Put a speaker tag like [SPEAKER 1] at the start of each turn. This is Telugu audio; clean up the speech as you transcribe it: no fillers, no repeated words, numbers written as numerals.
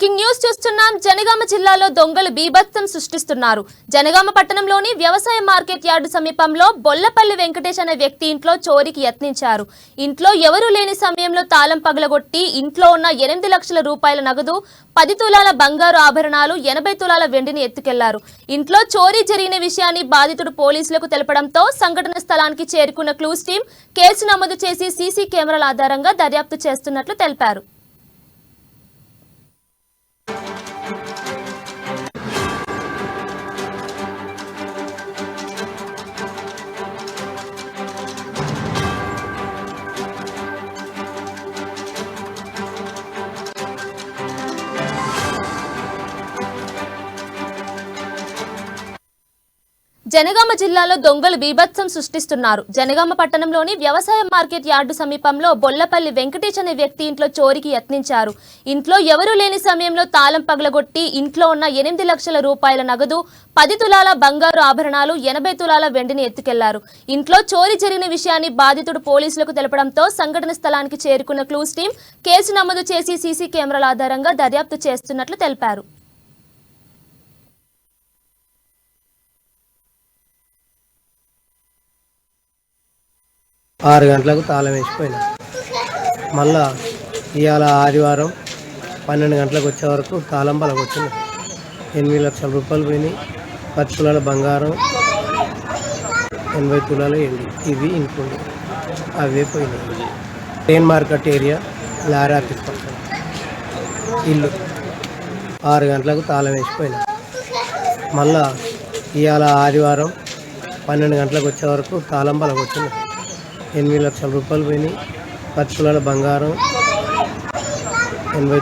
[SPEAKER 1] బ్రేకింగ్ న్యూస్ చూస్తున్నాం. జనగామ జిల్లాలో దొంగలు బీభత్సం సృష్టిస్తున్నారు. జనగామ పట్టణంలోని వ్యవసాయ మార్కెట్ యార్డు సమీపంలో బొల్లపల్లి వెంకటేష్ అనే వ్యక్తి ఇంట్లో చోరీకి యత్నించారు. ఇంట్లో ఎవరూ లేని సమయంలో తాళం పగలగొట్టి ఇంట్లో ఉన్న 8 లక్షల రూపాయల నగదు, 10 తులాల బంగారు ఆభరణాలు, 80 తులాల వెండిని ఎత్తుకెళ్లారు. ఇంట్లో చోరీ జరిగిన విషయాన్ని బాధితుడు పోలీసులకు తెలపడంతో సంఘటన స్థలానికి చేరుకున్న క్లూస్ టీం కేసు నమోదు చేసి సీసీ కెమెరాల ఆధారంగా దర్యాప్తు చేస్తున్నట్లు తెలిపారు. జనగామ జిల్లాలో దొంగలు బీభత్సం సృష్టిస్తున్నారు. జనగామ పట్టణంలోని వ్యవసాయ మార్కెట్ యార్డు సమీపంలో బొల్లపల్లి వెంకటేష్ అనే వ్యక్తి ఇంట్లో చోరీకి యత్నించారు. ఇంట్లో ఎవరూ లేని సమయంలో తాళం పగలగొట్టి ఇంట్లో ఉన్న 8 లక్షల రూపాయల నగదు, 10 తులాల బంగారు ఆభరణాలు, 80 తులాల వెండిని ఎత్తుకెళ్లారు. ఇంట్లో చోరీ జరిగిన విషయాన్ని బాధితుడు పోలీసులకు తెలపడంతో సంఘటన స్థలానికి చేరుకున్న క్లూస్ టీం కేసు నమోదు చేసి సీసీ కెమెరాల ఆధారంగా దర్యాప్తు చేస్తున్నట్లు తెలిపారు.
[SPEAKER 2] 6 గంటలకు తాళం వేసిపోయినా. మళ్ళా ఇవాళ ఆదివారం 12 గంటలకు వచ్చే వరకు తాళం పలకొచ్చింది. 8 లక్షల రూపాయలు పోయినాయి, 10 తులాల బంగారం, 80 తులాల ఎండి ఇవి ఇంట్లో అవే పోయినాయి. Train market area lorry office పక్కన ఇల్లు. 6 గంటలకు తాళం వేసిపోయినా. మళ్ళా ఇవాళ ఆదివారం 12 గంటలకు వచ్చే వరకు తాళం పలకొచ్చింది. 8 లక్షల రూపాయలు పోయినాయి, 10 తులాల బంగారం, 80